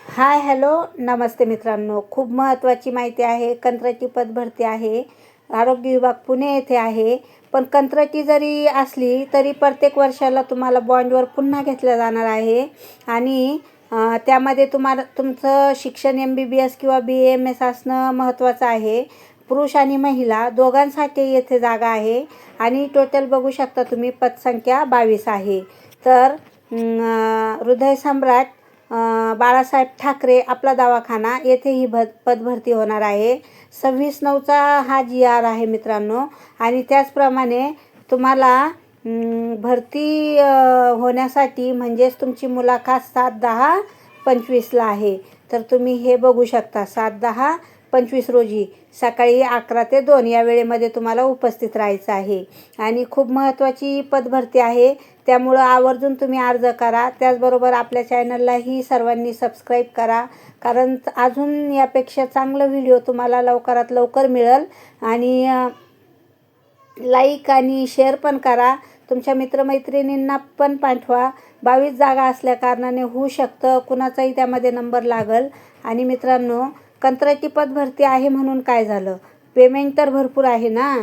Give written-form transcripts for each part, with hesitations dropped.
Hi hello नमस्ते मित्रांनो, खूप महत्त्वाची माहिती आहे. कंत्राटी पद भरती आहे. आरोग्य विभाग पुणे येथे आहे. पण कंत्राटी जरी असली तरी प्रत्येक वर्षाला तुम्हाला बॉन्डवर पुन्हा घेतलं जाणार आहे. आणि त्यामध्ये तुम्हाला तुमचं शिक्षण MBBS किंवा BAMS असणं महत्त्वाचं आहे. पुरुष आणि महिला दोघांसाठी येथे जागा आहे. आणि टोटल बघू शकता तुम्ही, पदसंख्या 22 आहे. तर हृदयसम्राट बाळासाहेब ठाकरे आपला दवाखाना येथे ही पदभरती होणार आहे. 26/9चा हा GR आहे मित्रांनो. आणि त्याचप्रमाणे तुम्हाला भरती होण्यासाठी म्हणजेच तुमची मुलाखत 7/10/25ला आहे. तर तुम्ही हे बघू शकता, 7/10/25 रोजी सकाळी 11 ते 2 या वेळेमध्ये तुम्हाला उपस्थित राहायचं आहे. आणि खूप महत्त्वाची पदभरती आहे, त्यामुळं आवर्जून तुम्ही अर्ज करा. त्याचबरोबर आपल्या चॅनललाही सर्वांनी सबस्क्राईब करा, कारण अजून यापेक्षा चांगलं व्हिडिओ तुम्हाला लवकरात लवकर मिळेल. आणि लाईक आणि शेअर पण करा, तुमच्या मित्रमैत्रिणींना पण पाठवा. 22 जागा असल्या कारणाने होऊ शकतं कुणाचाही त्यामध्ये नंबर लागल. आणि मित्रांनो, कंत्राटी पद भरती आहे म्हणून काय झालं, पेमेंट तर भरपूर आहे ना.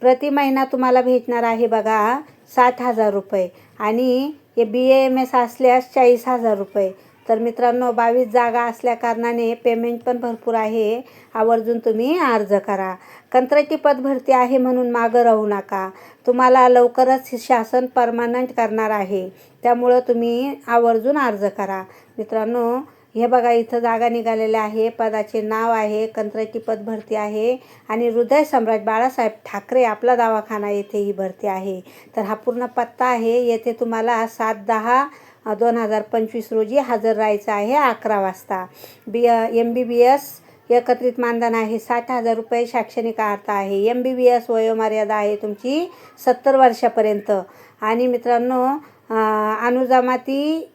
प्रति महिना तुम्हाला भेटणार आहे बघा 60,000 रुपये. आणि हे BAMS असल्यास 40,000 रुपये. तर मित्रांनो, 22 जागा असल्या कारणाने पेमेंट पण भरपूर आहे. आवर्जून तुम्ही अर्ज करा. कंत्राटी पद भरती आहे म्हणून मागं राहू नका. तुम्हाला लवकरच शासन परमनंट करणार आहे, त्यामुळं तुम्ही आवर्जून अर्ज करा. मित्रांनो, हे बघा, इथं जागा निघालेल्या आहे. पदाचे नाव आहे, कंत्राटी पद भरती आहे. आणि हृदयसम्राट बाळासाहेब ठाकरे आपला दवाखाना येथे ही भरती आहे. तर हा पूर्ण पत्ता आहे. येथे तुम्हाला 7/10/2025 रोजी हजर राहायचं आहे 11 वाजता. MBBS एकत्रित मानधन आहे 60,000 रुपये. शैक्षणिक अर्हता आहे MBBS. वयोमर्यादा आहे तुमची 70 वर्षापर्यंत. आणि मित्रांनो, अनुजमाती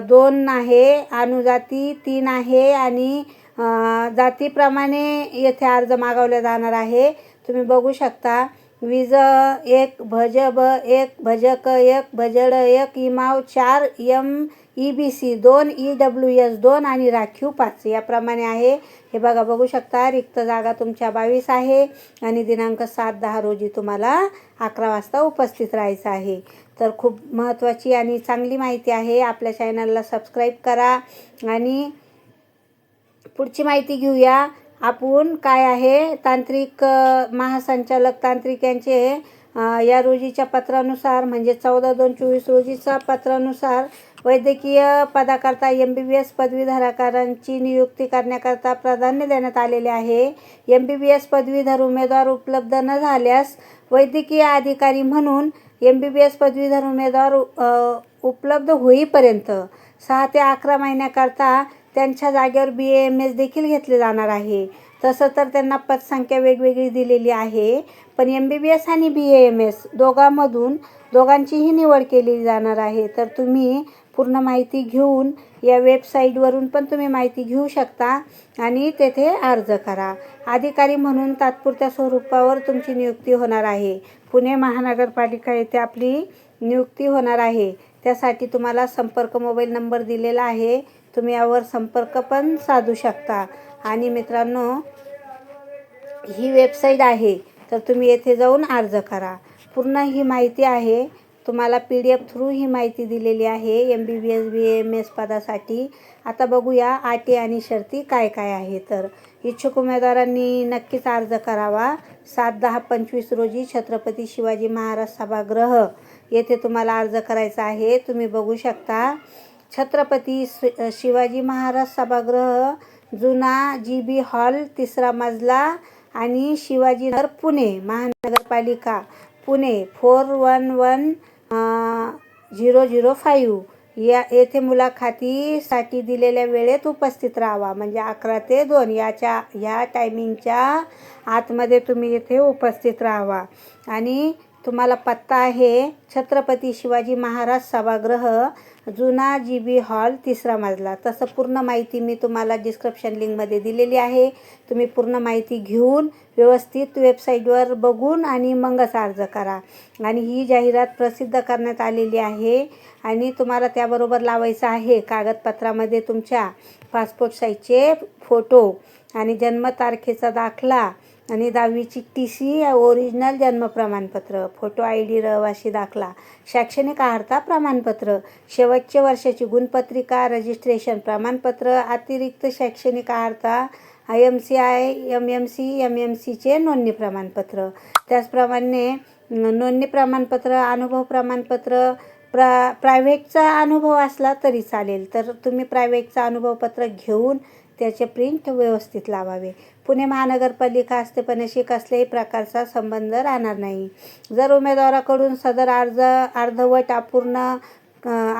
2 आहे, अनुजाती 3 आहे. आणि जातीप्रमाणे येथे अर्ज मागवले जाणार आहे. तुम्ही बघू शकता, विज 1, भजब 1, भजक 1, भजड 1, इमाव 4, EBC 2, EWS 2 आणि राखीव 5 याप्रमाणे आहे. हे बघा, बघू शकता, रिक्त जागा तुमच्या 22 आहे. आणि दिनांक 7/10 रोजी तुम्हाला 11 वाजता उपस्थित राहायचं आहे. तर खूप महत्त्वाची आणि चांगली माहिती आहे. आपल्या चॅनलला सबस्क्राईब करा. आणि पुढची माहिती घेऊया आपण. काय आहे, तांत्रिक महासंचालक तांत्रिक यांचे या रोजीच्या पत्रानुसार, म्हणजे 14/2/24 रोजीच्या पत्रानुसार वैद्यकीय पदाकरता MBBS पदवीधारकांची नियुक्ती करण्याकरता प्राधान्य देण्यात आलेले आहे. MBBS पदवीधर उमेदवार उपलब्ध न झाल्यास वैद्यकीय अधिकारी म्हणून MBBS पदवीधर उमेदवार उपलब्ध होईपर्यंत 6 ते 11 महिन्याकरता त्यांच्या जागेवर BAMS देखील घेतले जाणार आहे. तसं तर त्यांना पदसंख्या वेगवेगळी दिलेली आहे, पण MBBS आणि BAMS दोघांचीही निवड केली जाणार आहे. तर तुम्ही पूर्ण माहिती घेऊन या वेबसाईटवरून पण तुम्ही माहिती घेऊ शकता आणि तेथे अर्ज करा. अधिकारी म्हणून तात्पुरत्या स्वरूपावर तुमची नियुक्ती होणार आहे. पुणे महानगरपालिका येथे आपली नियुक्ती होणार आहे. त्यासाठी तुम्हाला संपर्क मोबाईल नंबर दिलेला आहे, तुम्ही यावर संपर्क पण साधू शकता. आणि मित्रांनो, ही वेबसाईट आहे, तर तुम्ही येथे जाऊन अर्ज करा. पूर्ण ही माहिती आहे, तुम्हाला PDF थ्रू ही माहिती दिलेली आहे MBBS BAMS पदासाठी. आता बघूया अटी आणि शर्ती काय काय आहे. तर इच्छुक उमेदवारांनी नक्कीच अर्ज करावा. 7/10/25 रोजी छत्रपती शिवाजी महाराज सभागृह येथे तुम्हाला अर्ज करायचा आहे. तुम्ही बघू शकता, छत्रपती शिवाजी महाराज सभागृह, जुना GB हॉल, 3रा मजला. आणि शिवाजीनगर, पुणे महानगरपालिका, पुणे 411005 येथे मुलाखतीसाठी दिलेल्या वेळेत उपस्थित राहावा. म्हणजे 11 ते 2 ह्या टायमिंगच्या आतमध्ये तुम्ही येथे उपस्थित राहावा. आणि तुम्हाला पत्ता आहे छत्रपती शिवाजी महाराज सभागृह, जुना GB हॉल 3रा मजला. तसं पूर्ण माहिती मी तुम्हाला डिस्क्रिप्शन लिंकमध्ये दिलेली आहे. तुम्ही पूर्ण माहिती घेऊन व्यवस्थित वेबसाईटवर बघून आणि मगच अर्ज करा. आणि ही जाहिरात प्रसिद्ध करण्यात आलेली आहे आणि तुम्हाला त्याबरोबर लावायचं आहे कागदपत्रामध्ये तुमच्या पासपोर्ट साईजचे फोटो आणि जन्मतारखेचा दाखला आणि 10वीची TC, ओरिजिनल जन्म प्रमाणपत्र, फोटो ID, रहिवासी दाखला, शैक्षणिक अर्हता प्रमाणपत्र, शेवटच्या वर्षाची गुणपत्रिका, रजिस्ट्रेशन प्रमाणपत्र, अतिरिक्त शैक्षणिक अर्हता, IMCI, MMCचे नोंदणी प्रमाणपत्र. त्याचप्रमाणे नोंदणी प्रमाणपत्र, अनुभव प्रमाणपत्र, प्रायव्हेटचा अनुभव असला तरी चालेल. तर तुम्ही प्रायव्हेटचा अनुभवपत्र घेऊन त्याचे प्रिंट व्यवस्थित लावावे. पुणे महानगरपालिका आस्थेपणाशी कसल्याही प्रकारचा संबंध राहणार नाही. जर उमेदवाराकडून सदर अर्ज अर्धवट अपूर्ण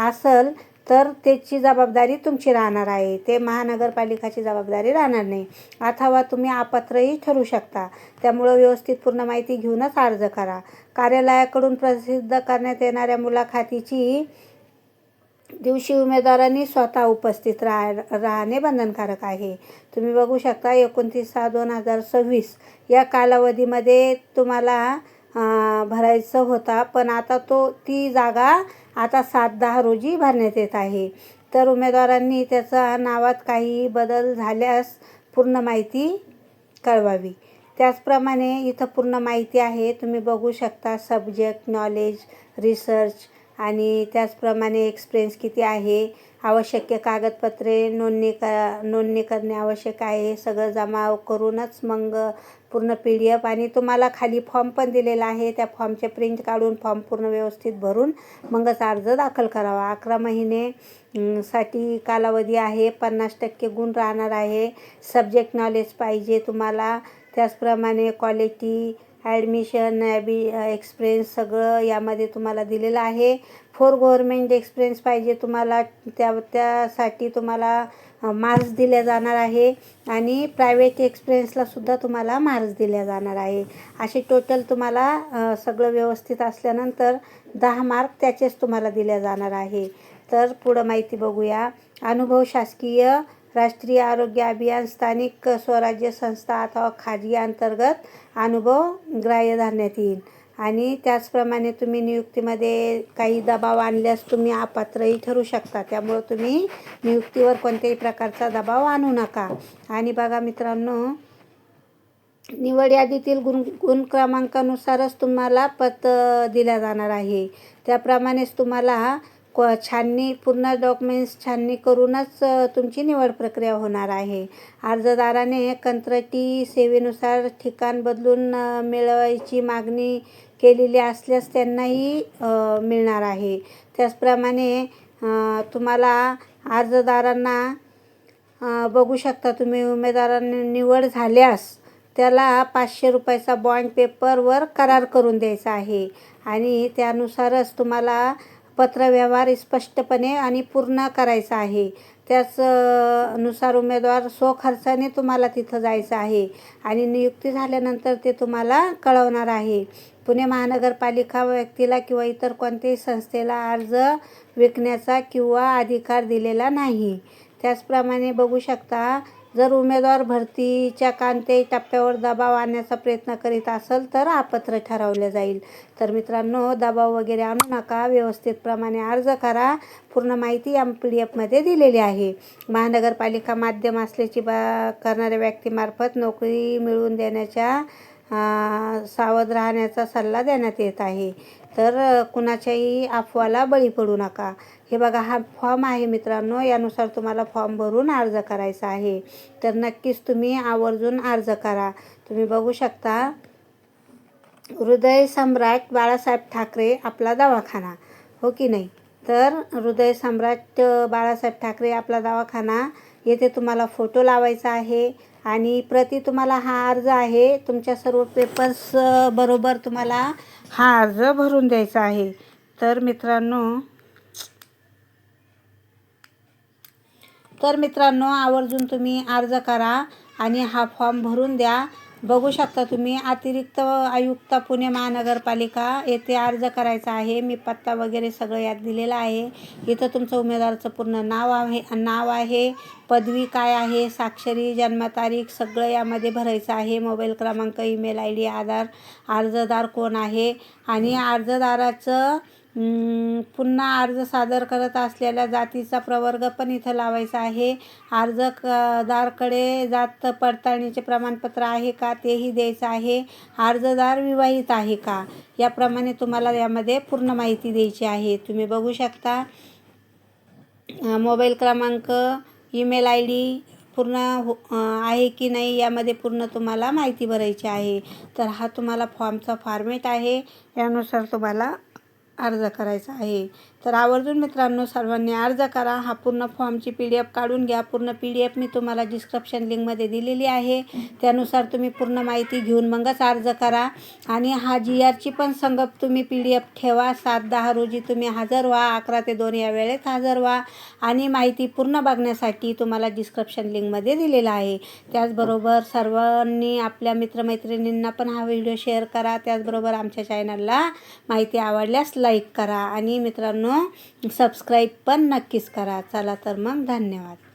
असेल तर त्याची जबाबदारी तुमची राहणार आहे. ते महानगरपालिकाची जबाबदारी राहणार नाही. अथवा तुम्ही अपात्रही ठरू शकता. त्यामुळं व्यवस्थित पूर्ण माहिती घेऊनच अर्ज करा. कार्यालयाकडून प्रसिद्ध करण्यात येणाऱ्या मुलाखतीची दिवशी उमेदवारांनी स्वतः उपस्थित राहणे बंधनकारक आहे. तुम्ही बघू शकता 29/6/2026 या कालावधीमध्ये तुम्हाला भरायचं होता, पण आता ती जागा आता 7/10 रोजी भरण्यात येत आहे. तर उमेदवारांनी त्याचा नावात काही बदल झाल्यास पूर्ण माहिती कळवावी. त्याचप्रमाणे इथं पूर्ण माहिती आहे, तुम्ही बघू शकता. सब्जेक्ट, नॉलेज, रिसर्च आणि त्याचप्रमाणे एक्सपिरियन्स किती आहे, आवश्यक कागदपत्रे, नोंदणी करणे आवश्यक आहे. सगळं जमा करूनच मग पूर्ण PDF आणि तुम्हाला खाली फॉर्म पण दिलेला आहे. त्या फॉर्मचे प्रिंट काढून फॉर्म पूर्ण व्यवस्थित भरून मगच अर्ज दाखल करावा. 11 महिने साठी कालावधी आहे. 50% गुण राहणार आहे. सब्जेक्ट नॉलेज पाहिजे तुम्हाला. त्याचप्रमाणे क्वालिटी, ॲडमिशन, एक्सपिरियन्स सगळं यामध्ये तुम्हाला दिलेलं आहे. 4 गव्हर्मेंट एक्सपिरियन्स पाहिजे तुम्हाला. त्यासाठी तुम्हाला मार्क्स दिल्या जाणार आहे आणि प्रायव्हेट एक्सपिरियन्सलासुद्धा तुम्हाला मार्क्स दिल्या जाणार आहे. असे टोटल तुम्हाला सगळं व्यवस्थित असल्यानंतर 10 मार्क त्याचेच तुम्हाला दिल्या जाणार आहे. तर पुढं माहिती बघूया. अनुभव शासकीय, राष्ट्रीय आरोग्य अभियान, स्थानिक स्वराज्य संस्था अथवा खाजगी अंतर्गत अनुभव ग्राह्य धरण्यात येईल. आणि त्याचप्रमाणे तुम्ही नियुक्तीमध्ये काही दबाव आणल्यास तुम्ही अपात्रही ठरू शकता. त्यामुळं तुम्ही नियुक्तीवर कोणत्याही प्रकारचा दबाव आणू नका. आणि बघा मित्रांनो, निवड यादीतील गुण क्रमांकानुसारच तुम्हाला पद दिल्या जाणार आहे. त्याप्रमाणेच तुम्हाला छाननी, पूर्ण डॉक्युमेंट्स छाननी करूनच तुमची निवड प्रक्रिया होणार आहे. अर्जदाराने कंत्राटी सेवेनुसार ठिकाण बदलून मिळवायची मागणी केलेली असल्यास त्यांनाही मिळणार आहे. त्याचप्रमाणे तुम्हाला अर्जदारांना बघू शकता तुम्ही, उमेदवारांनी निवड झाल्यास त्याला 500 रुपयाचा बॉन्ड पेपरवर करार करून द्यायचा आहे. आणि त्यानुसारच तुम्हाला पत्रव्यवहार स्पष्टपणे आणि पूर्ण करायचा आहे. त्याच नुसार उमेदवार स्वखर्चाने तुम्हाला तिथं जायचं आहे आणि नियुक्ती झाल्यानंतर ते तुम्हाला कळवणार आहे. पुणे महानगरपालिका व्यक्तीला किंवा इतर कोणत्याही संस्थेला अर्ज विकण्याचा किंवा अधिकार दिलेला नाही. त्याचप्रमाणे बघू शकता, जर उमेदवार भरतीच्या कोणत्याही टप्प्यावर दबाव आणण्याचा प्रयत्न करीत असेल तर अपात्र ठरवले जाईल. तर मित्रांनो, दबाव वगैरे आणू नका. व्यवस्थितप्रमाणे अर्ज करा. पूर्ण माहिती या PDF दिलेली आहे. महानगरपालिका माध्यम असल्याची करणाऱ्या व्यक्तीमार्फत नोकरी मिळवून देण्याच्या सावध राहण्याचा सल्ला देण्यात येत आहे. तर कुणाच्याही अफवाला बळी पडू नका. हे बघा, हा फॉर्म आहे मित्रांनो. यानुसार तुम्हाला फॉर्म भरून अर्ज करायचा आहे. तर नक्कीच तुम्ही आवर्जून अर्ज करा. तुम्ही बघू शकता, हृदय सम्राट बाळासाहेब ठाकरे आपला दवाखाना, हो की नाही. तर हृदय सम्राट बाळासाहेब ठाकरे आपला दवाखाना येथे तुम्हाला फोटो लावायचा आहे आणि प्रति तुम्हाला हा अर्ज आहे. तुमच्या सर्व पेपर्स बरोबर तुम्हाला हा अर्ज भरून द्यायचा आहे. तर मित्रांनो आवर्जून तुम्ही अर्ज करा आणि हा फॉर्म भरून द्या. बघू शकता तुम्ही, अतिरिक्त आयुक्त पुणे महानगरपालिका येथे अर्ज करायचा आहे. मी पत्ता वगैरे सगळं यात दिलेलं आहे. इथं तुमचं उमेदवाराचं पूर्ण नाव आहे, पदवी काय आहे, स्वाक्षरी, जन्मतारीख सगळं यामध्ये भरायचं आहे. मोबाईल क्रमांक, ईमेल आय डी, आधार, अर्जदार कोण आहे आणि अर्जदाराचं पुन्हा अर्ज सादर करत असलेल्या जातीचा प्रवर्ग पण इथं लावायचा आहे. अर्जदाराकडे जात पडताळणीचे प्रमाणपत्र आहे का तेही द्यायचं आहे. अर्जदार विवाहित आहे का याप्रमाणे तुम्हाला यामध्ये पूर्ण माहिती द्यायची आहे. तुम्ही बघू शकता, मोबाईल क्रमांक, ईमेल आय डी पूर्ण आहे की नाही यामध्ये पूर्ण तुम्हाला माहिती भरायची आहे. तर हा तुम्हाला फॉर्मचा फॉर्मेट आहे, यानुसार तुम्हाला अर्ज करायचा आहे. तर आवर्जून मित्रांनो सर्वांनी अर्ज करा. हा पूर्ण फॉर्मची PDF काढून घ्या. पूर्ण PDF मी तुम्हाला डिस्क्रिप्शन लिंकमध्ये दिलेली आहे. त्यानुसार तुम्ही पूर्ण माहिती घेऊन मगच अर्ज करा. आणि हा GRची पण संगत तुम्ही PDF ठेवा. 7-10 रोजी तुम्ही हजर व्हा. 11 ते 2 या वेळेत हजर व्हा. आणि माहिती पूर्ण बघण्यासाठी तुम्हाला डिस्क्रिप्शन लिंकमध्ये दिलेला आहे. त्याचबरोबर सर्वांनी आपल्या मित्रमैत्रिणींना पण हा व्हिडिओ शेअर करा. त्याचबरोबर आमच्या चॅनलला माहिती आवडल्यास लाईक करा आणि मित्रांनो सबस्क्राईब पण नक्कीच करा. चला तर मग धन्यवाद.